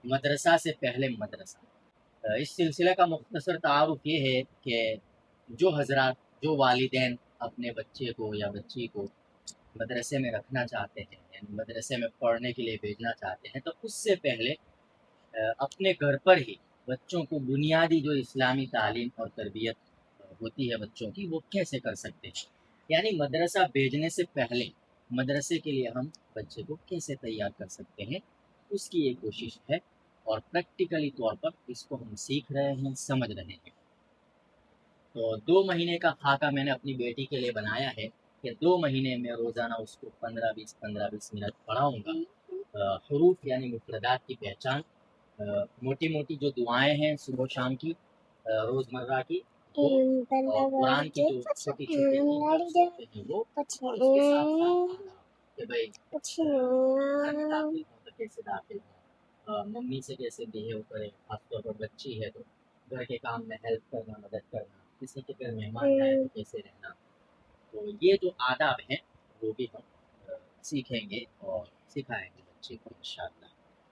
مدرسہ سے پہلے مدرسہ۔ اس سلسلے کا مختصر تعارف یہ ہے کہ جو حضرات، جو والدین اپنے بچے کو یا بچی کو مدرسے میں رکھنا چاہتے ہیں، یعنی مدرسے میں پڑھنے کے لیے بھیجنا چاہتے ہیں، تو اس سے پہلے اپنے گھر پر ہی بچوں کو بنیادی جو اسلامی تعلیم اور تربیت ہوتی ہے بچوں کی، وہ کیسے کر سکتے ہیں، یعنی مدرسہ بھیجنے سے پہلے مدرسے کے لیے ہم بچے کو کیسے تیار کر سکتے ہیں، اس کی ایک کوشش ہے، اور پریکٹیکلی طور پر اس کو ہم سیکھ رہے ہیں، سمجھ رہے ہیں۔ تو 2 مہینے کا خاکہ میں نے اپنی بیٹی کے لیے بنایا ہے کہ 2 مہینے میں روزانہ اس کو 15-20 منٹ پڑھاؤں گا۔ حروف یعنی مفردات کی پہچان، موٹی موٹی جو دعائیں ہیں صبح و شام کی، روزمرہ کی وہ، اور قرآن کی جو چھوٹی چھوٹی ہیں وہ، اور اس کے ساتھ ساتھ آداب کہ بھائی گھر میں داخل ہوں تو کیسے داخل ہوں، ممی سے کیسے بیہیو کرے، خاص طور پر بچی ہے تو گھر کے کام میں ہیلپ کرنا، مدد کرنا، کسی کے گھر مہمان آئے تو کیسے رہنا۔ تو یہ جو آداب ہیں وہ بھی ہم سیکھیں گے اور سکھائیں گے بچے کو انشاءاللہ۔